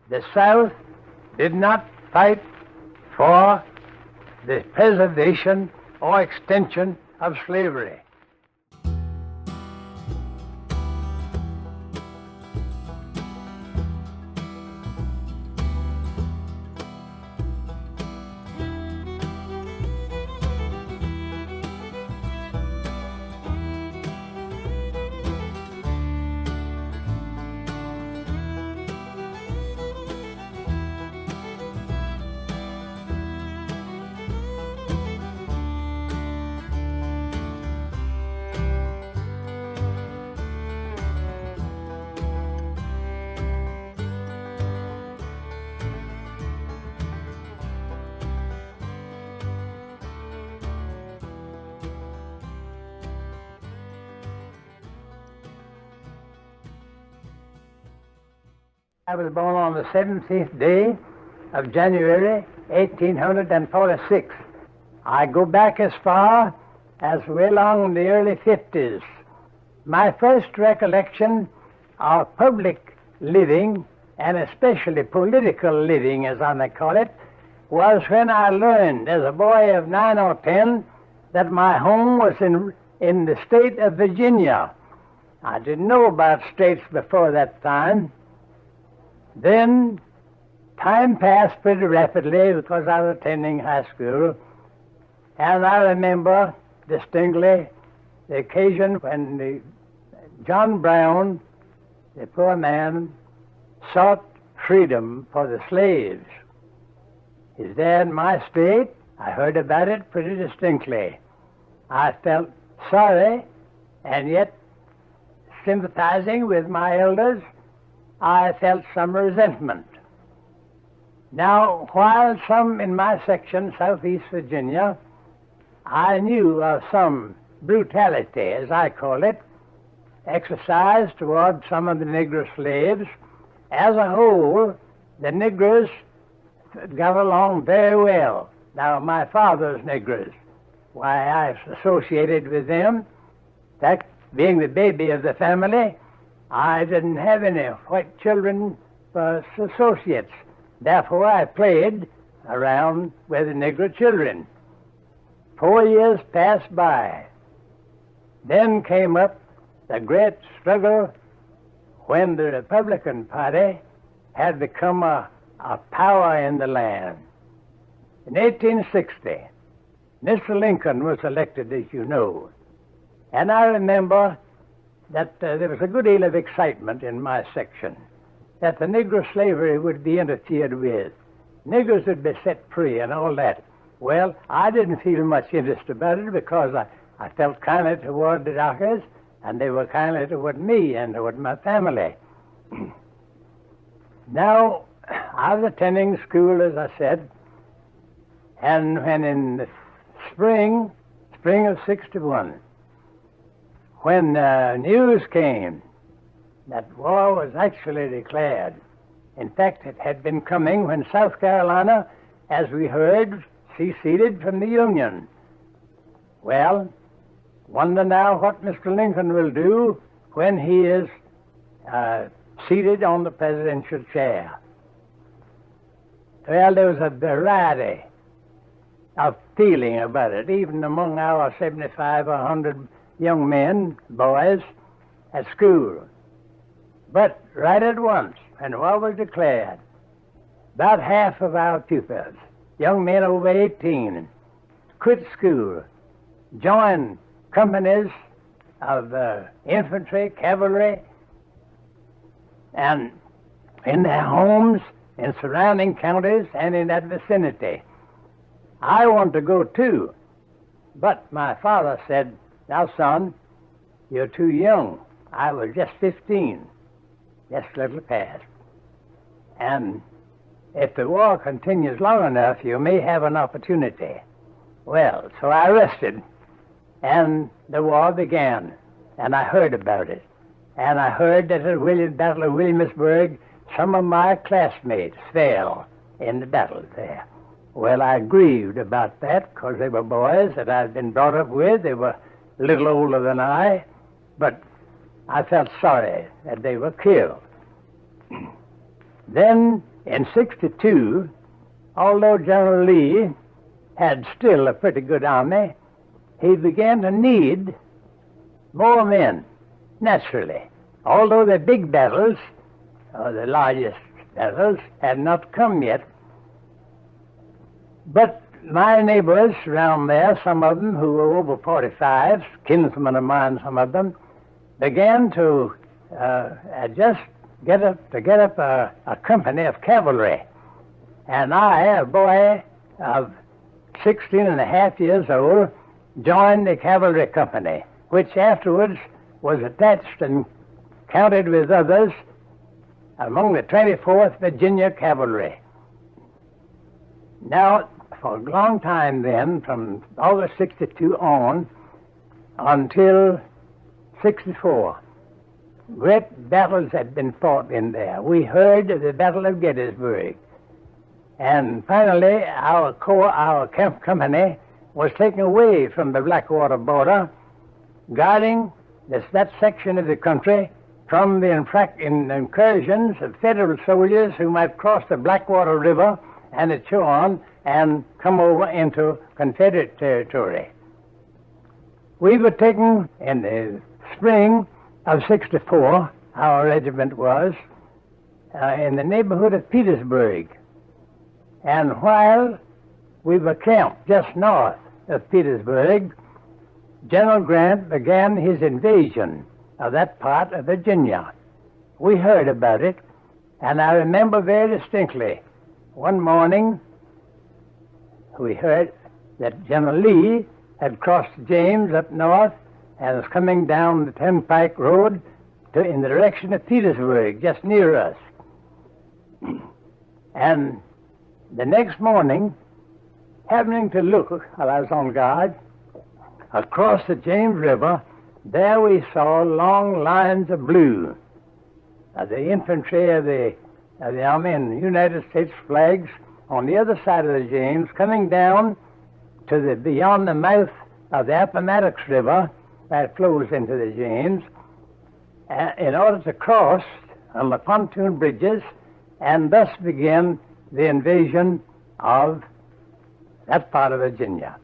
the South did not fight for the preservation or extension of slavery. I was born on the 17th day of January, 1846. I go back as far as way along the early 50s. My first recollection of public living, and especially political living, as I may call it, was when I learned as a boy of 9 or 10 that my home was in the state of Virginia. I didn't know about states before that time. Then time passed pretty rapidly because I was attending high school, and I remember distinctly the occasion when John Brown, the poor man, sought freedom for the slaves. He's there in my state. I heard about it pretty distinctly. I felt sorry, and yet sympathizing with my elders, I felt some resentment. Now, while some in my section, Southeast Virginia, I knew of some brutality, as I call it, exercised toward some of the Negro slaves, as a whole, the Negroes got along very well. Now, my father's Negroes, why, I associated with them. In fact, being the baby of the family, I didn't have any white children for associates. Therefore, I played around with the Negro children. 4 years passed by. Then came up the great struggle when the Republican Party had become a power in the land. In 1860, Mr. Lincoln was elected, as you know. And I remember that there was a good deal of excitement in my section that the Negro slavery would be interfered with. Negroes would be set free and all that. Well, I didn't feel much interest about it because I felt kindly toward the Dockers, and they were kindly toward me and toward my family. Now, I was attending school, as I said, and when in the spring of '61, when news came that war was actually declared. In fact, it had been coming when South Carolina, as we heard, seceded from the Union. Well, wonder now what Mr. Lincoln will do when he is seated on the presidential chair. Well, there was a variety of feeling about it, even among our 75 or 100 young men, boys, at school. But right at once, when war was declared, about half of our pupils, young men over 18, quit school, joined companies of infantry, cavalry, and in their homes, in surrounding counties, and in that vicinity. I want to go too, but my father said, "Now, son, you're too young." I was just 15, just a little past. And if the war continues long enough, you may have an opportunity. Well, so I rested, and the war began, and I heard about it. And I heard that at the Battle of Williamsburg, some of my classmates fell in the battle there. Well, I grieved about that because they were boys that I'd been brought up with. They were a little older than I, but I felt sorry that they were killed. Then In '62, although General Lee had still a pretty good army, he began to need more men, naturally. Although the big battles, or the largest battles, had not come yet. But my neighbors around there, some of them who were over 45, kinsmen of mine, some of them, began to just get up a company of cavalry. And I, a boy of 16 and a half years old, joined the cavalry company, which afterwards was attached and counted with others among the 24th Virginia Cavalry. Now, for a long time then, from August '62 on until '64, great battles had been fought in there. We heard of the Battle of Gettysburg. And finally, our company was taken away from the Blackwater border, guarding that section of the country from the incursions of Federal soldiers who might cross the Blackwater River and so on and come over into Confederate territory. We were taken in the spring of '64, our regiment was, in the neighborhood of Petersburg. And while we were camped just north of Petersburg, General Grant began his invasion of that part of Virginia. We heard about it, and I remember very distinctly, one morning we heard that General Lee had crossed James up north and was coming down the Turnpike Road in the direction of Petersburg, just near us. And the next morning, happening to look while I was on guard, across the James River, there we saw long lines of blue, the infantry of the Army and United States flags on the other side of the James, coming down to beyond the mouth of the Appomattox River that flows into the James, in order to cross on the pontoon bridges and thus begin the invasion of that part of Virginia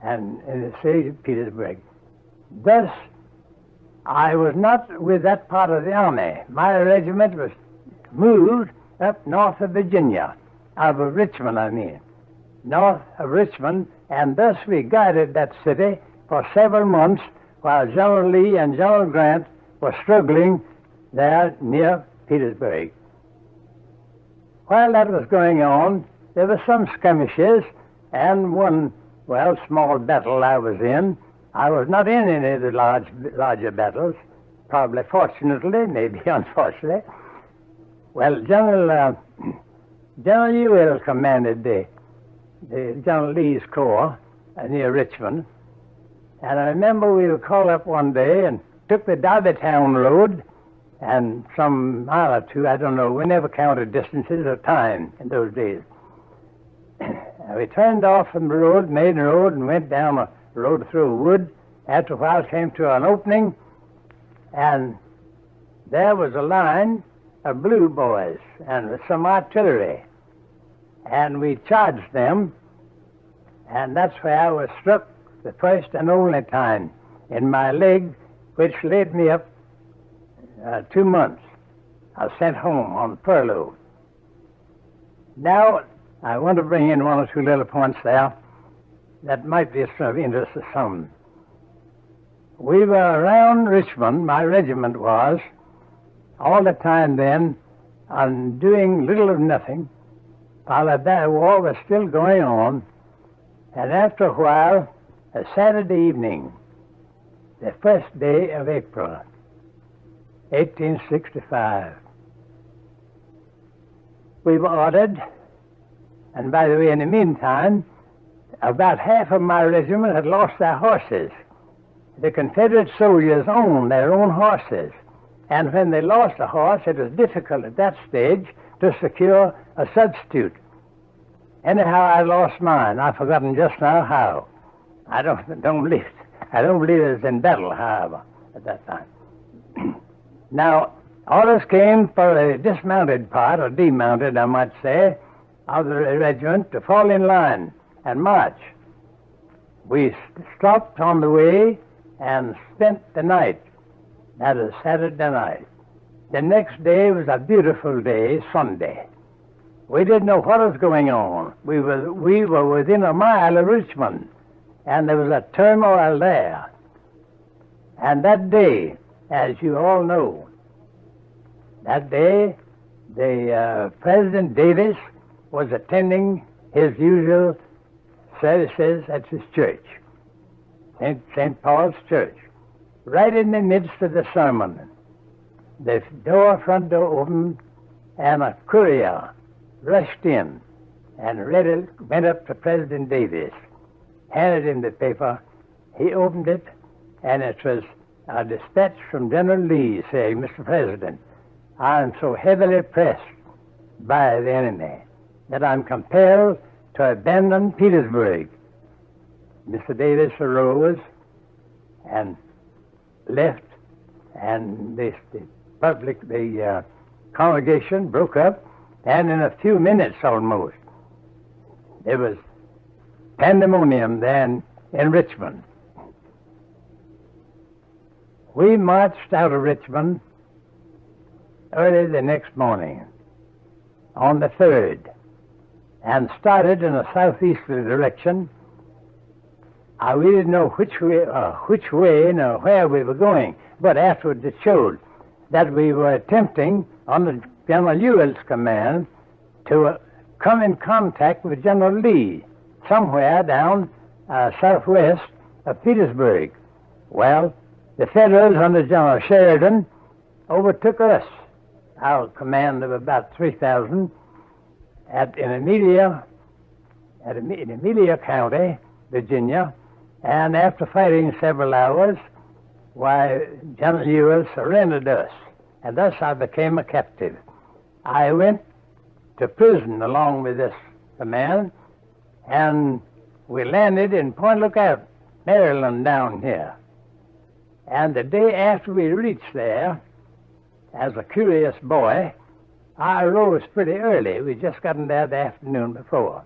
and in the city of Petersburg. Thus, I was not with that part of the army. My regiment was moved up north of Virginia, out of Richmond, I mean, north of Richmond, and thus we guarded that city for several months while General Lee and General Grant were struggling there near Petersburg. While that was going on, there were some skirmishes and one, small battle I was in. I was not in any of the larger battles, probably fortunately, maybe unfortunately. Well, General Ewell commanded the General Lee's corps near Richmond. And I remember we were called up one day and took the Derbytown Road, and some mile or two, I don't know, we never counted distances or time in those days. We turned off from the road, main road, and went down a road through a wood. After a while came to an opening, and there was a line of blue boys and with some artillery. And we charged them, and that's where I was struck the first and only time in my leg, which laid me up 2 months. I was sent home on furlough. Now, I want to bring in one or two little points there that might be of interest to some. We were around Richmond, my regiment was, all the time then, on doing little or nothing, while that war was still going on. And after a while, a Saturday evening, the first day of April, 1865, we were ordered, and by the way, in the meantime, about half of my regiment had lost their horses. The Confederate soldiers owned their own horses, and when they lost a horse, it was difficult at that stage to secure a substitute. Anyhow, I lost mine. I've forgotten just now how. I don't believe it was in battle, however, at that time. Now, Orders came for a dismounted part, or demounted, I might say, of the regiment to fall in line and march. We stopped on the way and spent the night. That is Saturday night. The next day was a beautiful day, Sunday. We didn't know what was going on. We were within a mile of Richmond, and there was a turmoil there. And that day, as you all know, that day, the President Davis was attending his usual services at his church, St. Paul's Church. Right in the midst of the sermon, the front door opened, and a courier rushed in and went up to President Davis, handed him the paper. He opened it, and it was a dispatch from General Lee saying, "Mr. President, I am so heavily pressed by the enemy that I'm compelled to abandon Petersburg." Mr. Davis arose and left, and the congregation broke up, and in a few minutes almost, there was pandemonium then in Richmond. We marched out of Richmond early the next morning, on the 3rd, and started in a southeasterly direction. We didn't know which way nor where we were going, but afterwards it showed that we were attempting, under General Ewell's command, to come in contact with General Lee somewhere down southwest of Petersburg. Well, the Federals under General Sheridan overtook us, our command of about 3,000, in Amelia County, Virginia, and after fighting several hours, General Ewell surrendered us, and thus I became a captive. I went to prison along with this command, and we landed in Point Lookout, Maryland, down here. And the day after we reached there, as a curious boy, I arose pretty early. We just gotten there the afternoon before.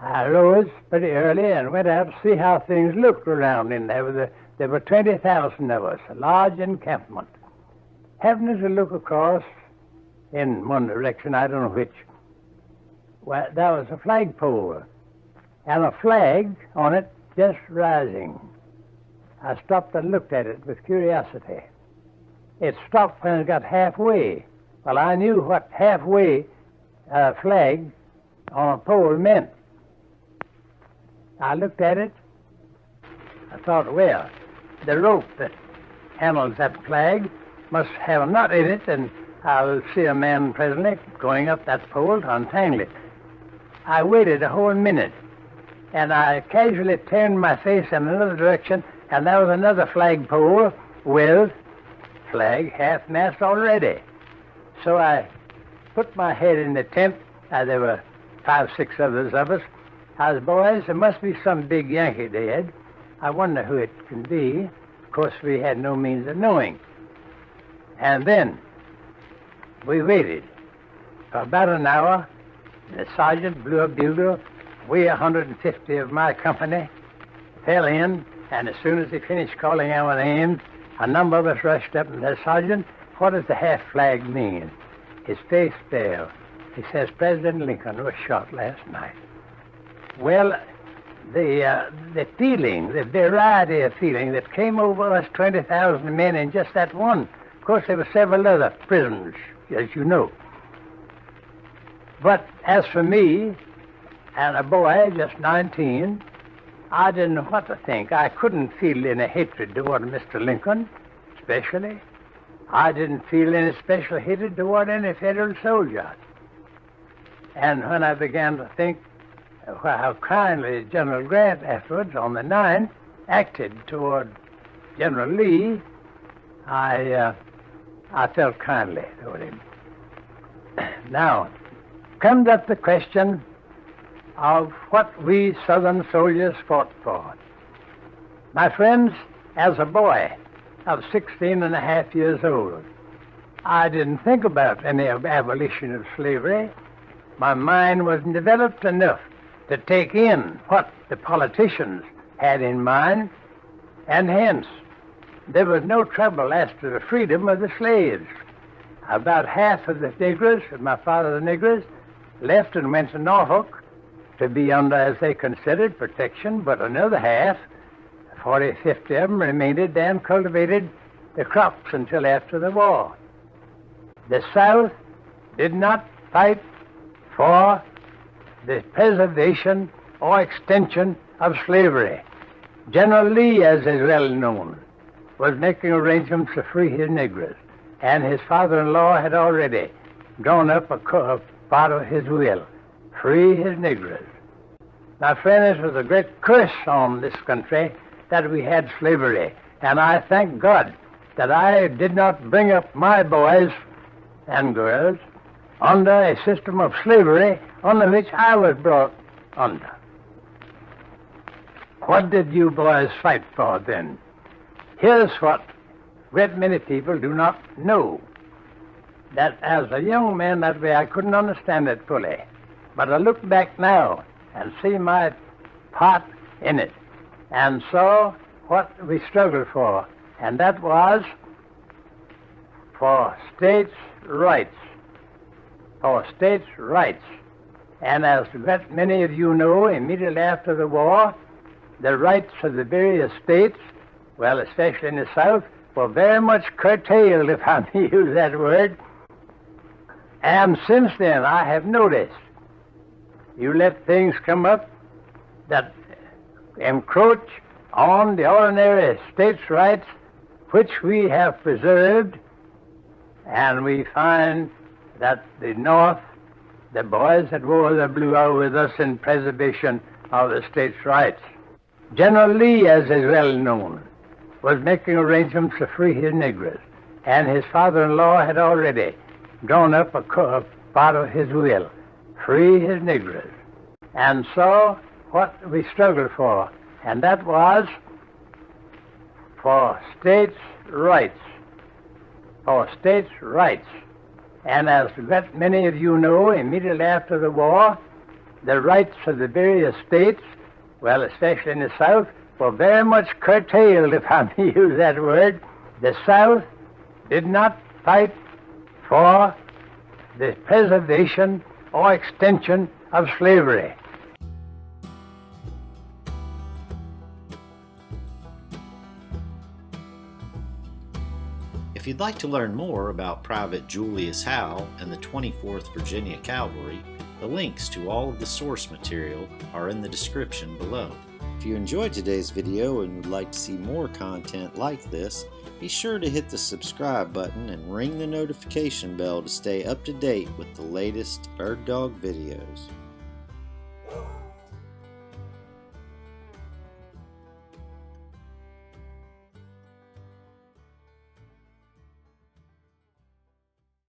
I arose pretty early and went out to see how things looked around in there. There were 20,000 of us, a large encampment. Happening to look across in one direction, I don't know which, well, there was a flagpole and a flag on it just rising. I stopped and looked at it with curiosity. It stopped when it got halfway. Well, I knew what halfway flag on a pole meant. I looked at it. I thought, well, the rope that handles that flag must have a knot in it, and I'll see a man presently going up that pole to untangle it. I waited a whole minute, and I casually turned my face in another direction, and there was another flagpole with flag half-mast already. So I put my head in the tent. There were 5, 6 others of us. I was, boys, there must be some big Yankee dead. I wonder who it can be. Of course, we had no means of knowing. And then we waited for about an hour. The sergeant blew a bugle. We, 150 of my company, fell in, and as soon as he finished calling our names, a number of us rushed up and said, "Sergeant, what does the half flag mean?" His face fell. He says, "President Lincoln was shot last night." Well, the feeling, the variety of feeling that came over us 20,000 men in just that one. Of course, there were several other prisoners, as you know. But as for me, and a boy, just 19, I didn't know what to think. I couldn't feel any hatred toward Mr. Lincoln, especially. I didn't feel any special hatred toward any Federal soldier. And when I began to think how kindly General Grant afterwards, on the 9th, acted toward General Lee, I felt kindly toward him. Now, comes up the question of what we Southern soldiers fought for. My friends, as a boy of 16 and a half years old, I didn't think about any abolition of slavery. My mind wasn't developed enough to take in what the politicians had in mind, and hence there was no trouble as to the freedom of the slaves. About half of the Negroes, my father the Negroes, left and went to Norfolk to be under, as they considered, protection, but another half, 40, 50 of them, remained there and cultivated the crops until after the war. The South did not fight for the preservation or extension of slavery. General Lee, as is well known, was making arrangements to free his Negroes, and his father-in-law had already drawn up a part of his will, free his Negroes. My friend, it was a great curse on this country that we had slavery, and I thank God that I did not bring up my boys and girls under a system of slavery under which I was brought under. What did you boys fight for then? Here's what a great many people do not know. That as a young man that way I couldn't understand it fully. But I look back now and see my part in it and saw what we struggled for, and that was for states' rights. For states' rights. And as many of you know, immediately after the war, the rights of the various states, well, especially in the South, were very much curtailed, if I may use that word. And since then, I have noticed, you let things come up that encroach on the ordinary states' rights, which we have preserved, and we find that the North, the boys that wore the blue, are with us in preservation of the states' rights. General Lee, as is well known, was making arrangements to free his Negroes, and his father-in-law had already drawn up a part of his will, free his Negroes, and saw what we struggled for, and that was for states' rights. For states' rights. And as many of you know, immediately after the war, the rights of the various states, well, especially in the South, were very much curtailed, if I may use that word. The South did not fight for the preservation or extension of slavery. If you'd like to learn more about Private Julius Howell and the 24th Virginia Cavalry, the links to all of the source material are in the description below. If you enjoyed today's video and would like to see more content like this, be sure to hit the subscribe button and ring the notification bell to stay up to date with the latest BirdDogg videos.